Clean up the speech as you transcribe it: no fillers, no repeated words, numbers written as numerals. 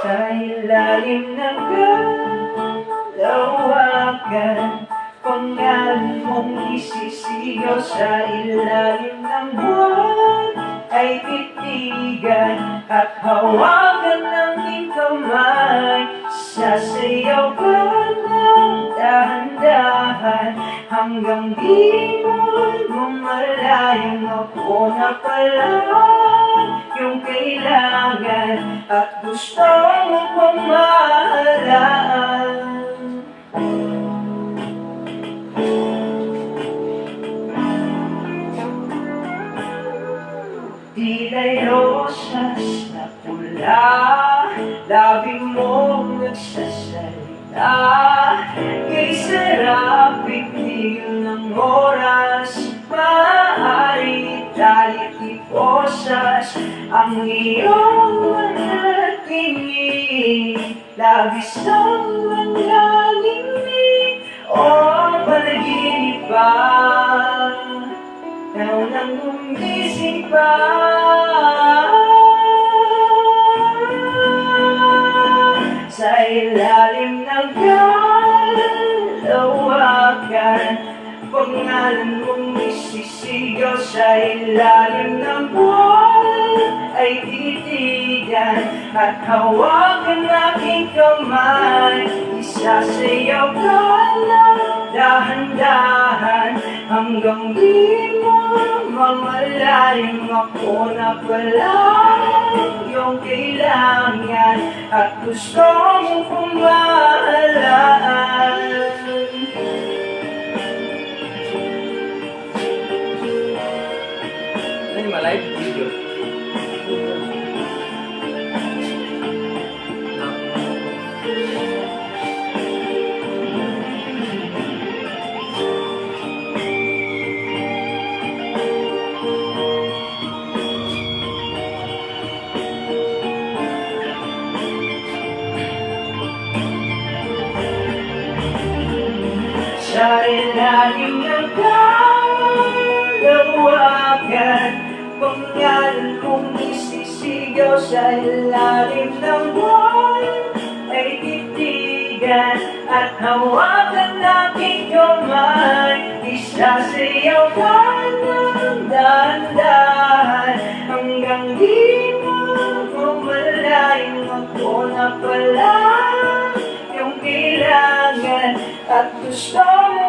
Sa ilalim ng kalawakan, pangalan mong isisigaw. Sa ilalim ng buwan ay titigan at hawakan ng iyong kamay. Sasayaw ka ng dahan-dahan hanggang di mo mamalayang ako na pala yung kailangan at gusto mo pamahalaan. Dila'y rosas na pula, labi mong nagsasalita. Kay sarap itigil ng oras, maaari italit iposas ang iyong mga tingin. Labis ng mga ngingin o panaginip ba na unang gumising pa. Sa ilalim ng kalawakan, pangalan mong isisigaw. Sa ilalim ng buwan ay titigan at hawakan aking kamay. Isasayaw ka ng dahan-dahan hanggang di mo mamalayang ako na pala yung kailangan at gusto mong pamahalaan. Ano yung live video? Sa ilalim ng kalawakan, pangalan mong isisigaw. Sa ilalim ng buwan ay titigan at hawakan aking kamay. Isasayaw ka ng dahan-dahan hanggang di mo mamalayang ako na pala yung kailangan at gusto mo